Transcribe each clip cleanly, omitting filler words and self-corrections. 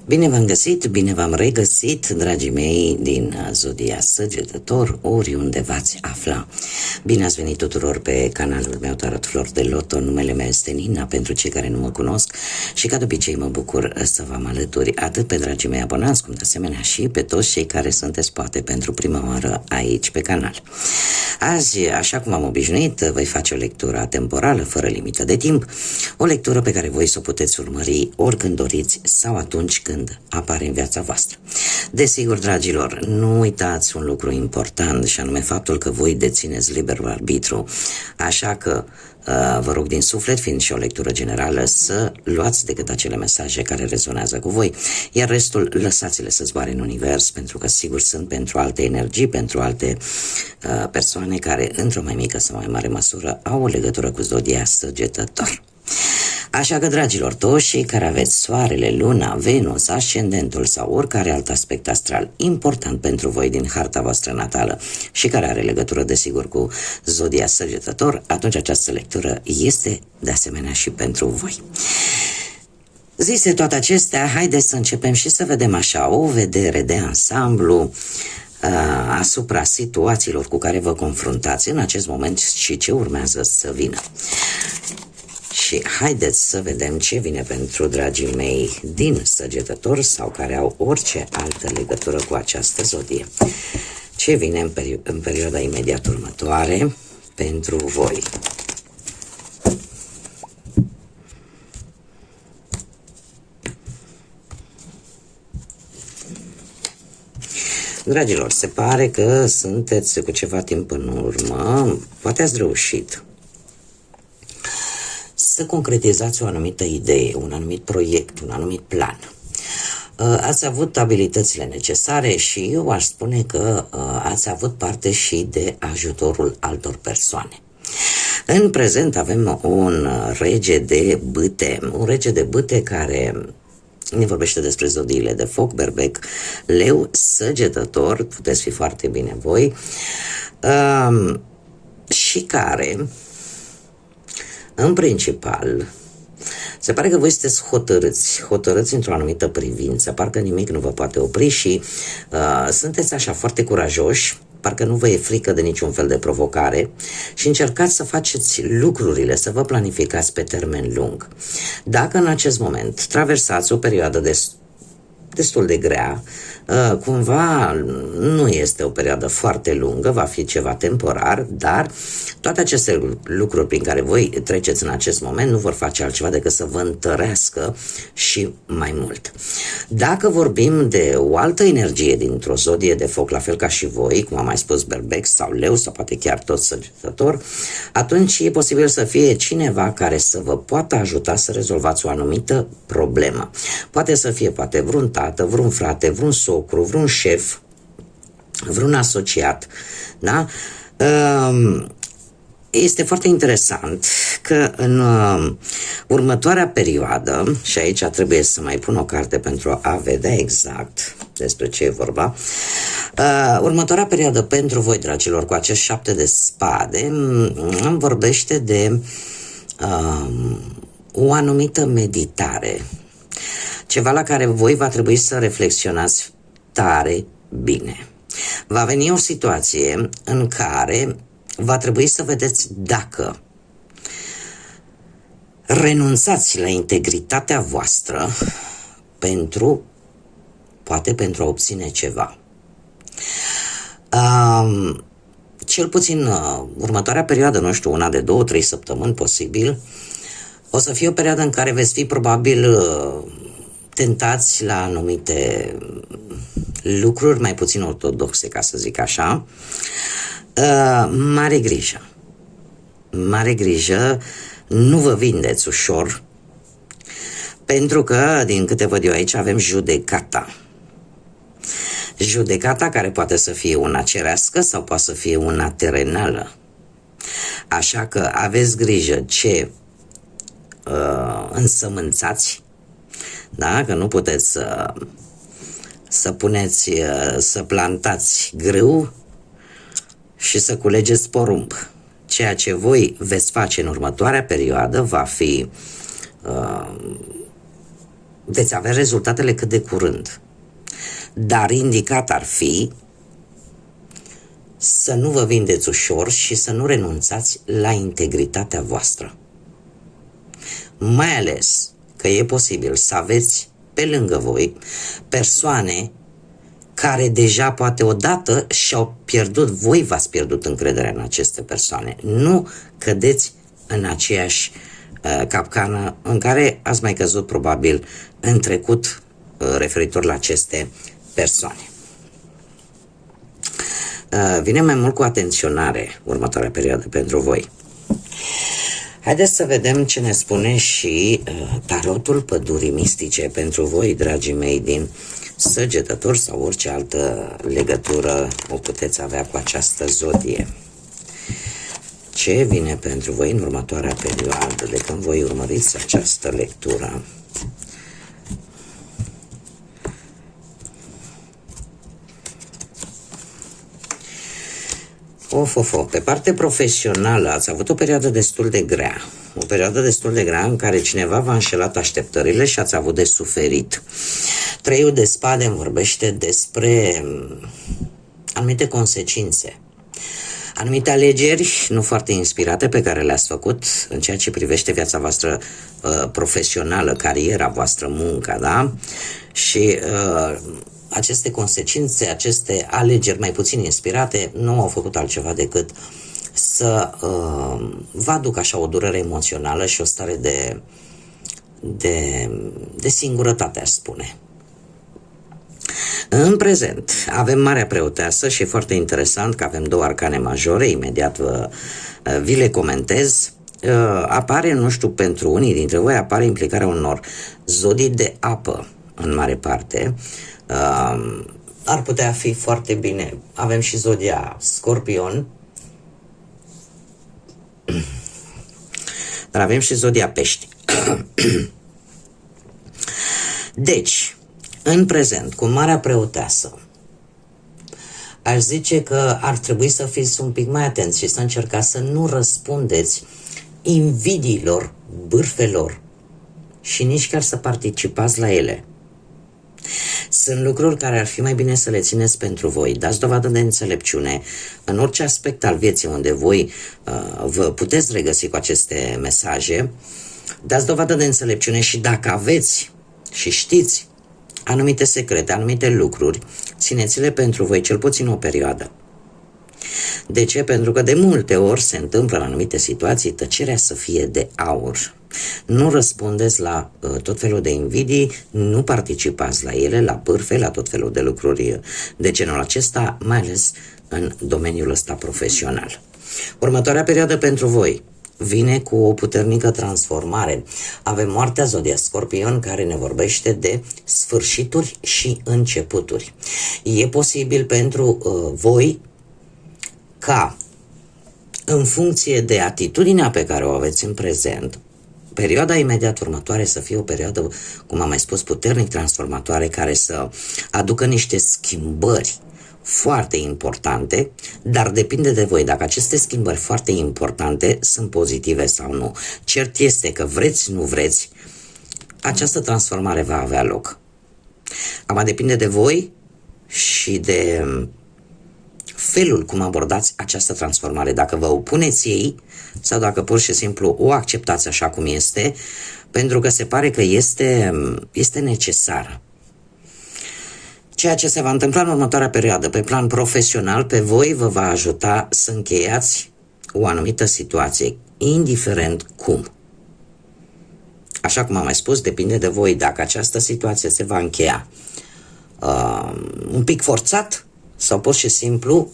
Bine v-am găsit, bine v-am regăsit, dragii mei din Zodia Săgetător, oriunde v-ați afla. Bine ați venit tuturor pe canalul meu Tarot Flori de Loto. Numele meu este Nina, pentru cei care nu mă cunosc, și ca de obicei mă bucur să vă alături atât pe dragii mei abonați, cum de asemenea și pe toți cei care sunteți poate pentru prima oară aici pe canal. Azi, așa cum am obișnuit, voi face o lectură temporală, fără limită de timp, o lectură pe care voi să o puteți urmări oricând doriți sau atunci când apare în viața voastră. Desigur, dragilor, nu uitați un lucru important, și anume faptul că voi dețineți liberul arbitru, așa că vă rog din suflet, fiind și o lectură generală, să luați decât acele mesaje care rezonează cu voi, iar restul lăsați-le să zboare în univers, pentru că sigur sunt pentru alte energii, pentru alte persoane care într-o mai mică sau mai mare măsură au o legătură cu Zodia Săgetător. Așa că, dragilor, toți cei care aveți soarele, luna, Venus, ascendentul sau oricare alt aspect astral important pentru voi din harta voastră natală și care are legătură, desigur, cu Zodia Săgetător, atunci această lectură este de asemenea și pentru voi. Zise toate acestea, haideți să începem și să vedem așa o vedere de ansamblu asupra situațiilor cu care vă confruntați în acest moment și ce urmează să vină. Și haideți să vedem ce vine pentru dragii mei din Săgetător sau care au orice altă legătură cu această zodie. Ce vine în perioada imediat următoare pentru voi. Dragilor, se pare că sunteți cu ceva timp în urmă, poate ați reușit să concretizați o anumită idee, un anumit proiect, un anumit plan. Ați avut abilitățile necesare și eu aș spune că ați avut parte și de ajutorul altor persoane. În prezent avem un rege de bâte, care ne vorbește despre zodiile de foc, berbec, leu, săgetător, puteți fi foarte bine voi, și care, în principal, se pare că voi sunteți hotărâți într-o anumită privință, parcă nimic nu vă poate opri și sunteți așa foarte curajoși, parcă nu vă e frică de niciun fel de provocare și încercați să faceți lucrurile, să vă planificați pe termen lung. Dacă în acest moment traversați o perioadă destul de grea, cumva nu este o perioadă foarte lungă, va fi ceva temporar, dar toate aceste lucruri prin care voi treceți în acest moment nu vor face altceva decât să vă întărească și mai mult. Dacă vorbim de o altă energie dintr-o zodie de foc, la fel ca și voi, cum am mai spus, berbec sau leu sau poate chiar tot Săgetător, atunci e posibil să fie cineva care să vă poată ajuta să rezolvați o anumită problemă. Poate să fie vreun tată, vreun frate, vreun socru, vreun șef, vreun asociat, da? Este foarte interesant că în următoarea perioadă, și aici trebuie să mai pun o carte pentru a vedea exact despre ce e vorba, următoarea perioadă pentru voi, dragilor, cu acest 7 de spade, îmi vorbește de o anumită meditare, ceva la care voi va trebui să reflexionați tare bine. Va veni o situație în care va trebui să vedeți dacă renunțați la integritatea voastră poate pentru a obține ceva. Cel puțin următoarea perioadă, nu știu, una de 2-3 săptămâni posibil, o să fie o perioadă în care veți fi probabil tentați la anumite lucruri mai puțin ortodoxe, ca să zic așa. Mare grijă. Mare grijă, nu vă vindeți ușor, pentru că, din câte văd eu aici, avem judecata. Judecata care poate să fie una cerească sau poate să fie una terenală. Așa că aveți grijă ce însămânțați, da? Că nu puteți să plantați grâu și să culegeți porumb. Ceea ce voi veți face în următoarea perioadă va fi veți avea rezultatele cât de curând. Dar indicat ar fi să nu vă vindeți ușor și să nu renunțați la integritatea voastră. Mai ales că e posibil să aveți pe lângă voi persoane care deja poate odată și-au pierdut, voi v-ați pierdut încrederea în aceste persoane. Nu cădeți în aceeași capcană în care ați mai căzut probabil în trecut referitor la aceste persoane. Vine mai mult cu atenționare următoarea perioadă pentru voi. Haideți să vedem ce ne spune și tarotul pădurii mistice pentru voi, dragii mei, din Săgetători sau orice altă legătură o puteți avea cu această zodie. Ce vine pentru voi în următoarea perioadă de când voi urmăriți această lectură? Pe parte profesională ați avut o perioadă destul de grea. O perioadă destul de grea în care cineva v-a înșelat așteptările și ați avut de suferit. Treiul de spade îmi vorbește despre anumite consecințe. Anumite alegeri nu foarte inspirate pe care le-ați făcut în ceea ce privește viața voastră profesională, cariera voastră, munca, da? Și aceste consecințe, aceste alegeri mai puțin inspirate nu au făcut altceva decât să vă aducă așa o durere emoțională și o stare de singurătate, aș spune. În prezent avem Marea Preoteasă și e foarte interesant că avem două arcane majore, imediat vi le comentez. Apare, nu știu, pentru unii dintre voi apare implicarea unor zodii de apă în mare parte. Ar putea fi foarte bine. Avem și zodia Scorpion, dar avem și zodia Pești. Deci, în prezent, cu Marea Preoteasă, aș zice că ar trebui să fiți un pic mai atenți și să încercați să nu răspundeți invidiilor, bârfelor și nici chiar să participați la ele. Sunt lucruri care ar fi mai bine să le țineți pentru voi. Dați dovadă de înțelepciune în orice aspect al vieții unde voi vă puteți regăsi cu aceste mesaje. Dați dovadă de înțelepciune și dacă aveți și știți anumite secrete, anumite lucruri, țineți-le pentru voi cel puțin o perioadă. De ce? Pentru că de multe ori se întâmplă în anumite situații tăcerea să fie de aur. Nu răspundeți la tot felul de invidii, nu participați la ele, la bârfe, la tot felul de lucruri de genul acesta, mai ales în domeniul ăsta profesional. Următoarea perioadă pentru voi vine cu o puternică transformare. Avem moartea, zodia Scorpion, care ne vorbește de sfârșituri și începuturi. E posibil pentru voi ca, în funcție de atitudinea pe care o aveți în prezent, perioada imediat următoare să fie o perioadă, cum am mai spus, puternic transformatoare, care să aducă niște schimbări foarte importante, dar depinde de voi dacă aceste schimbări foarte importante sunt pozitive sau nu. Cert este că vreți, nu vreți, această transformare va avea loc. Acum depinde de voi și de felul cum abordați această transformare, dacă vă opuneți ei sau dacă pur și simplu o acceptați așa cum este, pentru că se pare că este necesară. Ceea ce se va întâmpla în următoarea perioadă pe plan profesional pe voi vă va ajuta să încheiați o anumită situație, indiferent cum. Așa cum am mai spus, depinde de voi dacă această situație se va încheia un pic forțat sau pur și simplu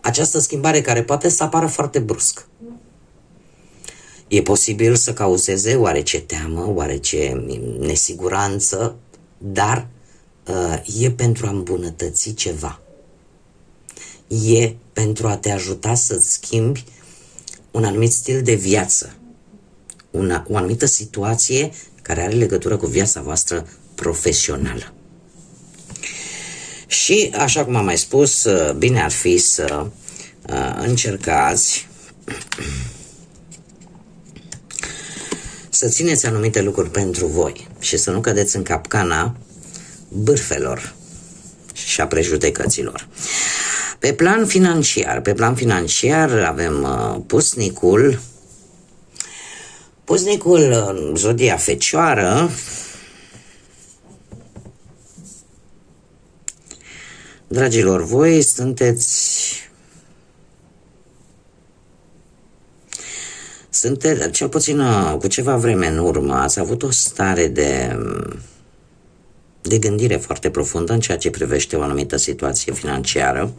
această schimbare care poate să apară foarte brusc. E posibil să cauzeze oarece teamă, oarece nesiguranță, dar e pentru a îmbunătăți ceva. E pentru a te ajuta să-ți schimbi un anumit stil de viață, o anumită situație care are legătură cu viața voastră profesională. Și, așa cum am mai spus, bine ar fi să încercați să țineți anumite lucruri pentru voi și să nu cădeți în capcana bârfelor și a prejudecăților. Pe plan financiar avem pusnicul în zodia Fecioară. Dragilor, voi sunteți, cel puțin cu ceva vreme în urmă, ați avut o stare de gândire foarte profundă în ceea ce privește o anumită situație financiară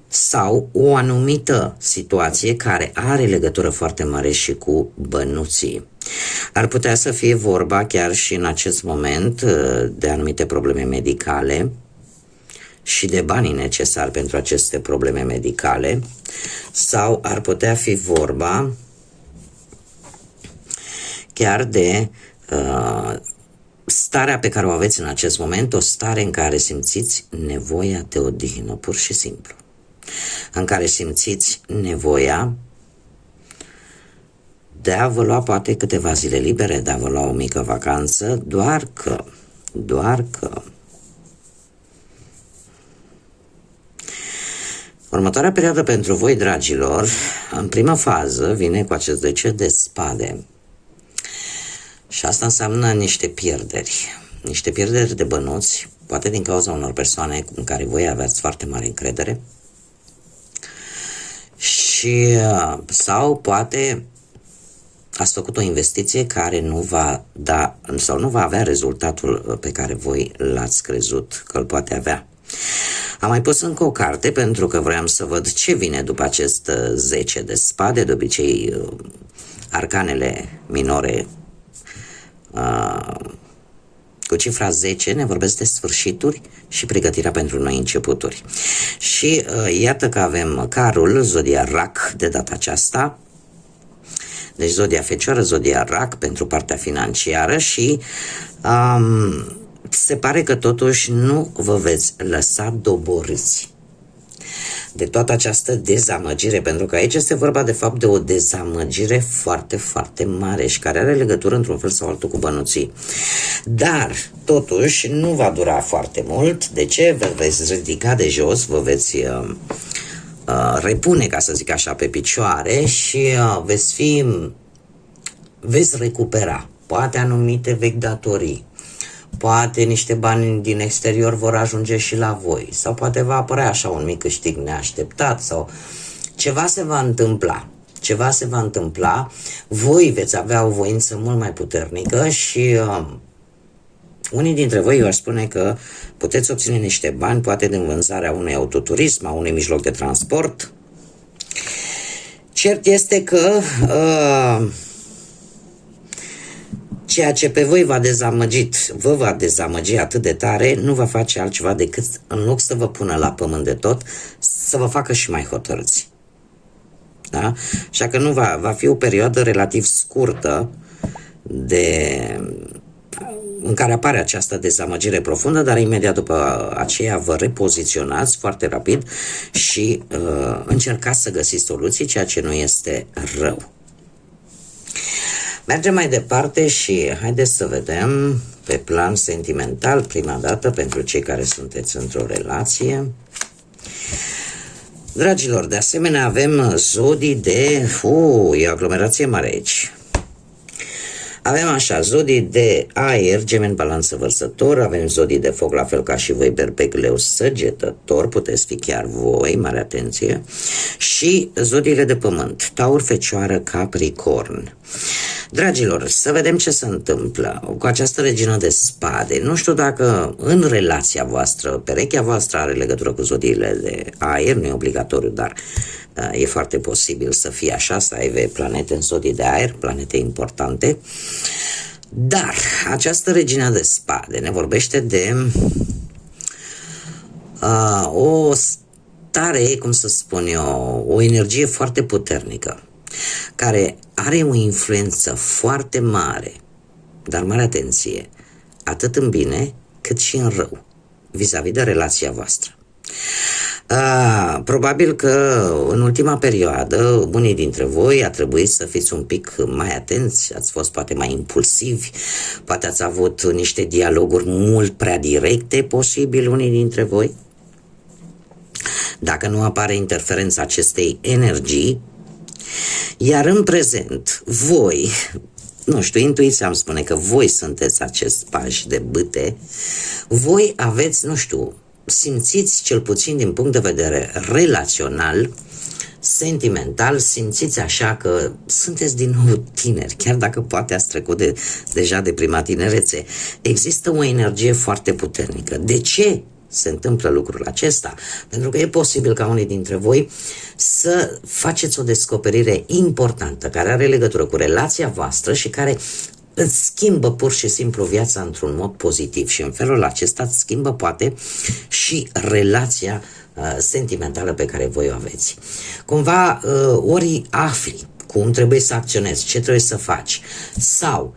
sau o anumită situație care are legătură foarte mare și cu bănuții. Ar putea să fie vorba chiar și în acest moment de anumite probleme medicale și de banii necesari pentru aceste probleme medicale, sau ar putea fi vorba chiar de starea pe care o aveți în acest moment, o stare în care simțiți nevoia de odihnă, pur și simplu, în care simțiți nevoia de a vă lua poate câteva zile libere, de a vă lua o mică vacanță, doar că următoarea perioadă pentru voi, dragilor, în prima fază vine cu acest 10 de spade. Și asta înseamnă niște pierderi de bănuți, poate din cauza unor persoane în care voi aveați foarte mare încredere, și sau poate ați făcut o investiție care nu va da sau nu va avea rezultatul pe care voi l-ați crezut că îl poate avea. Am mai pus încă o carte pentru că vreau să văd ce vine după acest 10 de spade. De obicei, arcanele minore cu cifra 10 ne vorbesc de sfârșituri și pregătirea pentru noi începuturi. Și iată că avem carul, zodia Rac de data aceasta. Deci zodia Fecioară, zodia Rac pentru partea financiară și se pare că totuși nu vă veți lăsa doborâți de toată această dezamăgire, pentru că aici este vorba de fapt de o dezamăgire foarte, foarte mare și care are legătură într-un fel sau altul cu bănuții. Dar totuși nu va dura foarte mult. De ce? Vă veți ridica de jos, vă veți repune, ca să zic așa, pe picioare și veți recupera poate anumite vechi datorii. Poate niște bani din exterior vor ajunge și la voi, sau poate va apărea așa un mic câștig neașteptat, sau ceva se va întâmpla, voi veți avea o voință mult mai puternică și unii dintre voi, eu aș spune că puteți obține niște bani, poate din vânzarea unui autoturism, a unui mijloc de transport. Cert este că ceea ce pe voi vă va dezamăgi atât de tare, nu va face altceva decât, în loc să vă pună la pământ de tot, să vă facă și mai hotărâți. Da? Așa că nu va fi o perioadă relativ scurtă în care apare această dezamăgire profundă, dar imediat după aceea vă repoziționați foarte rapid și încercați să găsiți soluții, ceea ce nu este rău. Mergem mai departe și haideți să vedem pe plan sentimental, prima dată, pentru cei care sunteți într-o relație. Dragilor, de asemenea avem zodii de... e aglomerație mare aici. Avem așa, zodii de aer, Gemeni, Balanță, Vărsător, avem zodii de foc, la fel ca și voi, Berbec, Leu, Săgetător, puteți fi chiar voi, mare atenție, și zodiile de pământ, Taur, Fecioară, Capricorn. Dragilor, să vedem ce se întâmplă cu această regină de spade. Nu știu dacă în relația voastră, perechea voastră are legătură cu zodiile de aer, nu e obligatoriu, dar e foarte posibil să fie așa, să aibă planete în zodii de aer, planete importante. Dar această regină de spade ne vorbește de o stare, cum să spun eu, o energie foarte puternică, care are o influență foarte mare, dar mare atenție, atât în bine cât și în rău, vis-a-vis de relația voastră. Probabil că în ultima perioadă unii dintre voi a trebuit să fiți un pic mai atenți, ați fost poate mai impulsivi, poate ați avut niște dialoguri mult prea directe, posibil unii dintre voi. Dacă nu apare interferența acestei energii, iar în prezent voi, nu știu, intuiția îmi spune că voi sunteți acest paș de bâte, voi aveți, nu știu, simțiți cel puțin din punct de vedere relațional, sentimental, simțiți așa că sunteți din nou tineri, chiar dacă poate ați trecut deja de prima tinerețe. Există o energie foarte puternică. De ce se întâmplă lucrul acesta? Pentru că e posibil ca unii dintre voi să faceți o descoperire importantă care are legătură cu relația voastră și care îți schimbă pur și simplu viața într-un mod pozitiv și în felul acesta îți schimbă poate și relația sentimentală pe care voi o aveți. Cumva ori afli cum trebuie să acționezi, ce trebuie să faci sau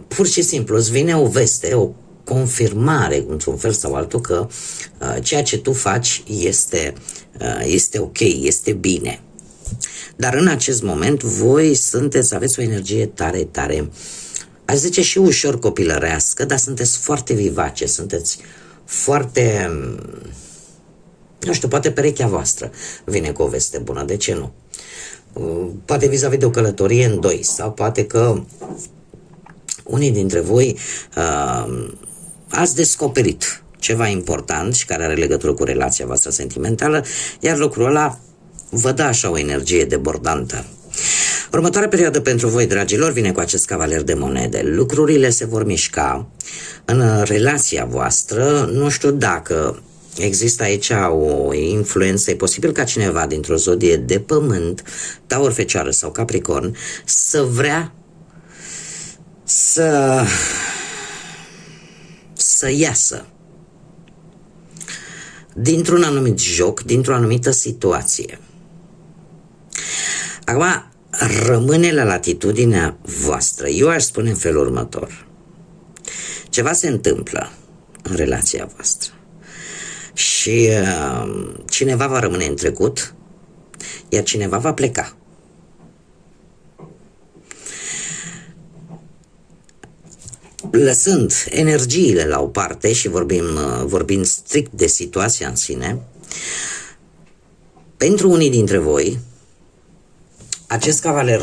pur și simplu îți vine o veste, o confirmare într-un fel sau altul că ceea ce tu faci este ok, este bine. Dar în acest moment voi aveți o energie tare, tare, aș zice și ușor copilărească, dar sunteți foarte vivace, sunteți foarte, nu știu, poate perechea voastră vine cu o veste bună, de ce nu? Poate vis-a-vis de o călătorie în doi sau poate că unii dintre voi ați descoperit ceva important și care are legătură cu relația voastră sentimentală, iar lucrul ăla vă dă așa o energie debordantă. Următoarea perioadă pentru voi, dragilor, vine cu acest cavaler de monede. Lucrurile se vor mișca în relația voastră. Nu știu dacă există aici o influență. E posibil ca cineva dintr-o zodie de pământ, Taur, Fecioară sau Capricorn, să vrea să iasă dintr-un anumit joc, dintr-o anumită situație. Acum, rămâne la latitudinea voastră. Eu aș spune în felul următor. Ceva se întâmplă în relația voastră și cineva va rămâne în trecut, iar cineva va pleca. Lăsând energiile la o parte și vorbind strict de situația în sine, pentru unii dintre voi, acest cavaler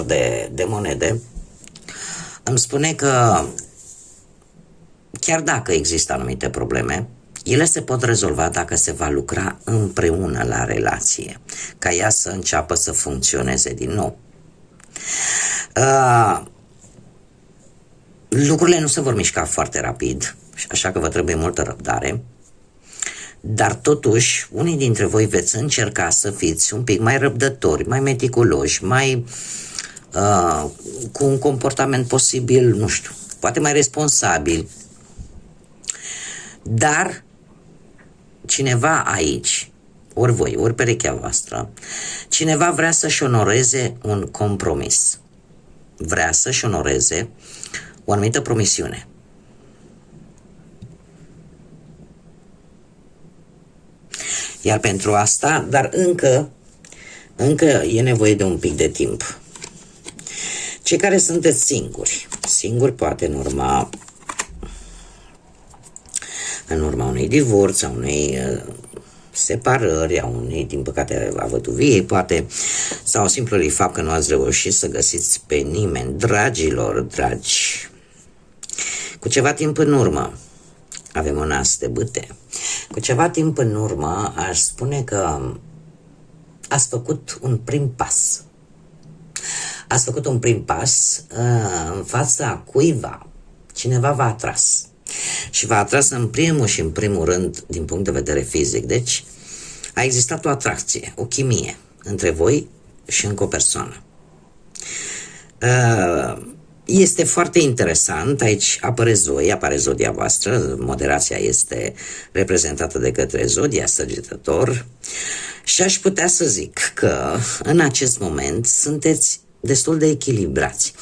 de monede îmi spune că chiar dacă există anumite probleme, ele se pot rezolva dacă se va lucra împreună la relație, ca ea să înceapă să funcționeze din nou. Lucrurile nu se vor mișca foarte rapid, așa că vă trebuie multă răbdare, dar totuși unii dintre voi veți încerca să fiți un pic mai răbdători, mai meticuloși, mai cu un comportament posibil, nu știu, poate mai responsabil. Dar cineva aici, ori voi, ori perechea voastră, cineva vrea să-și onoreze un compromis. Vrea să-și onoreze o anumită promisiune. Iar pentru asta, dar încă e nevoie de un pic de timp. Cei care sunteți singuri poate în urma unui divorț, a unei separări, a unei, din păcate, a văduviei, poate, sau simplul fapt că nu ați reușit să găsiți pe nimeni. Dragilor, dragi, cu ceva timp în urmă, avem un as de bâte, cu ceva timp în urmă aș spune că ați făcut un prim pas. Ați făcut un prim pas în fața cuiva. Cineva v-a atras. Și v-a atras în primul rând din punct de vedere fizic. Deci a existat o atracție, o chimie între voi și încă o persoană. Este foarte interesant, aici apare zodia voastră, moderația este reprezentată de către zodia Săgetător și aș putea să zic că în acest moment sunteți destul de echilibrați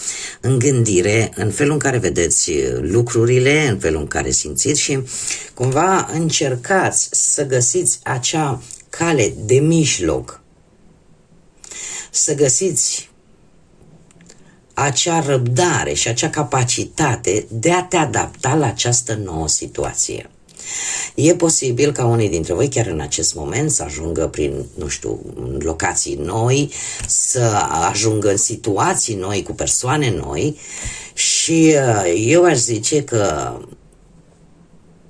în gândire, în felul în care vedeți lucrurile, în felul în care simțiți și cumva încercați să găsiți acea cale de mijloc, să găsiți acea răbdare și acea capacitate de a te adapta la această nouă situație. E posibil ca unii dintre voi chiar în acest moment să ajungă prin, nu știu, locații noi, să ajungă în situații noi, cu persoane noi și eu aș zice că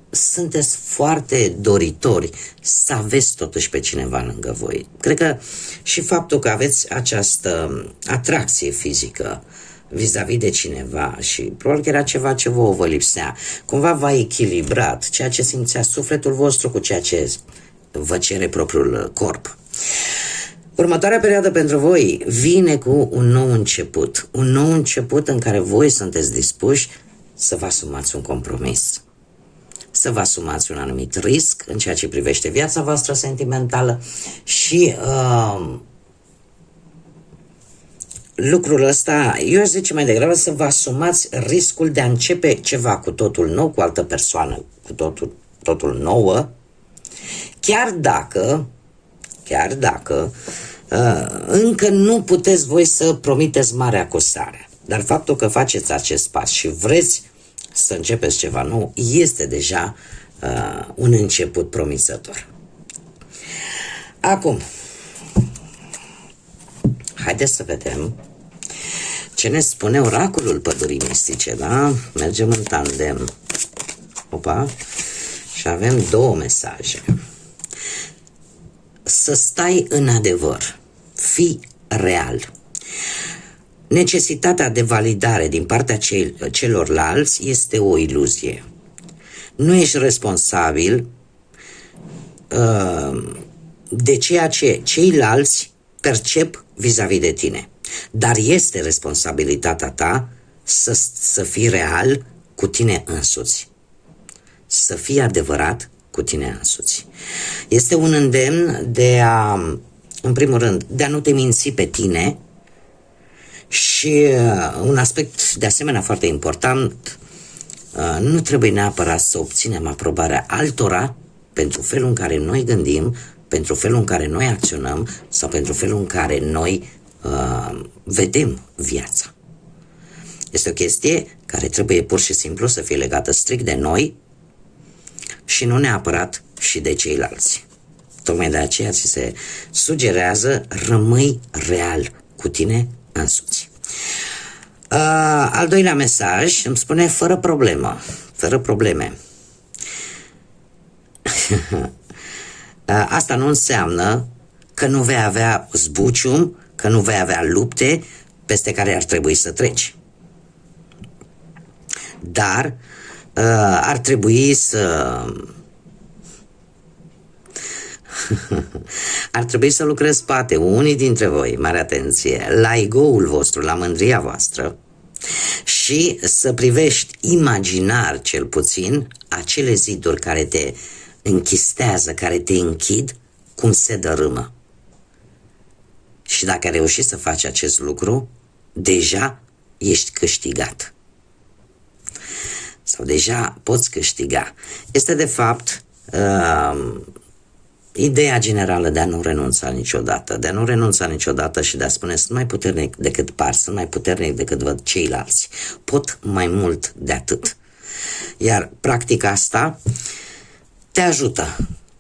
sunteți foarte doritori să aveți totuși pe cineva lângă voi. Cred că și faptul că aveți această atracție fizică vis-a-vis de cineva și probabil că era ceva ce vă lipsea, cumva v-a echilibrat ceea ce simțea sufletul vostru cu ceea ce vă cere propriul corp. Următoarea perioadă pentru voi vine cu un nou început în care voi sunteți dispuși să vă asumați un compromis, să vă asumați un anumit risc în ceea ce privește viața voastră sentimentală și lucrul ăsta, eu aș zice mai degrabă să vă asumați riscul de a începe ceva cu totul nou, cu altă persoană, cu totul nouă, chiar dacă încă nu puteți voi să promiteți marea cosare. Dar faptul că faceți acest pas și vreți să începeți ceva nou, este deja un început promițător. Acum, haideți să vedem ce ne spune oracolul pădurii mistice, da? Mergem în tandem. Opa! Și avem două mesaje. Să stai în adevăr. Fii real. Necesitatea de validare din partea celorlalți este o iluzie. Nu ești responsabil de ceea ce ceilalți percep vis-a-vis de tine. Dar este responsabilitatea ta să fii real cu tine însuți. Să fii adevărat cu tine însuți. Este un îndemn de a, în primul rând, de a nu te minți pe tine și un aspect de asemenea foarte important, nu trebuie neapărat să obținem aprobarea altora pentru felul în care noi gândim, pentru felul în care noi acționăm sau pentru felul în care noi vedem viața. Este o chestie care trebuie pur și simplu să fie legată strict de noi și nu neapărat și de ceilalți. Tocmai de aceea ți se sugerează rămâi real cu tine însuți. Al doilea mesaj îmi spune fără probleme. Asta nu înseamnă că nu vei avea zbucium, că nu vei avea lupte peste care ar trebui să treci. Dar ar trebui ar trebui să lucrezi spate, unii dintre voi, mare atenție, la ego-ul vostru, la mândria voastră și să privești imaginar cel puțin acele ziduri care te închistează, care te închid, cum se dărâmă. Și dacă ai reușit să faci acest lucru, deja ești câștigat. Sau deja poți câștiga. Este de fapt ideea generală de a nu renunța niciodată, și de a spune sunt mai puternic decât par, sunt mai puternic decât văd ceilalți. Pot mai mult de atât. Iar practica asta te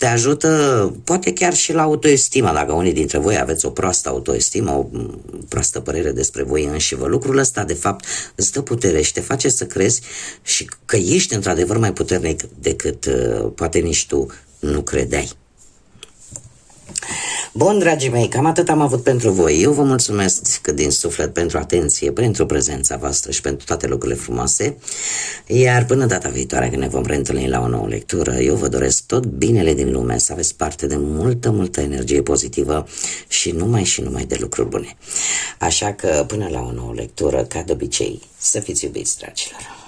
ajută poate chiar și la autoestimă, dacă unii dintre voi aveți o proastă autoestimă, o proastă părere despre voi înșivă. Lucrul ăsta, de fapt, îți dă putere și te face să crezi și că ești într-adevăr mai puternic decât poate nici tu nu credeai. Bun, dragii mei, cam atât am avut pentru voi. Eu vă mulțumesc din suflet pentru atenție, pentru prezența voastră și pentru toate lucrurile frumoase. Iar până data viitoare, când ne vom reîntâlni la o nouă lectură, eu vă doresc tot binele din lume, să aveți parte de multă energie pozitivă și numai de lucruri bune. Așa că până la o nouă lectură, ca de obicei, să fiți iubiți, dragilor.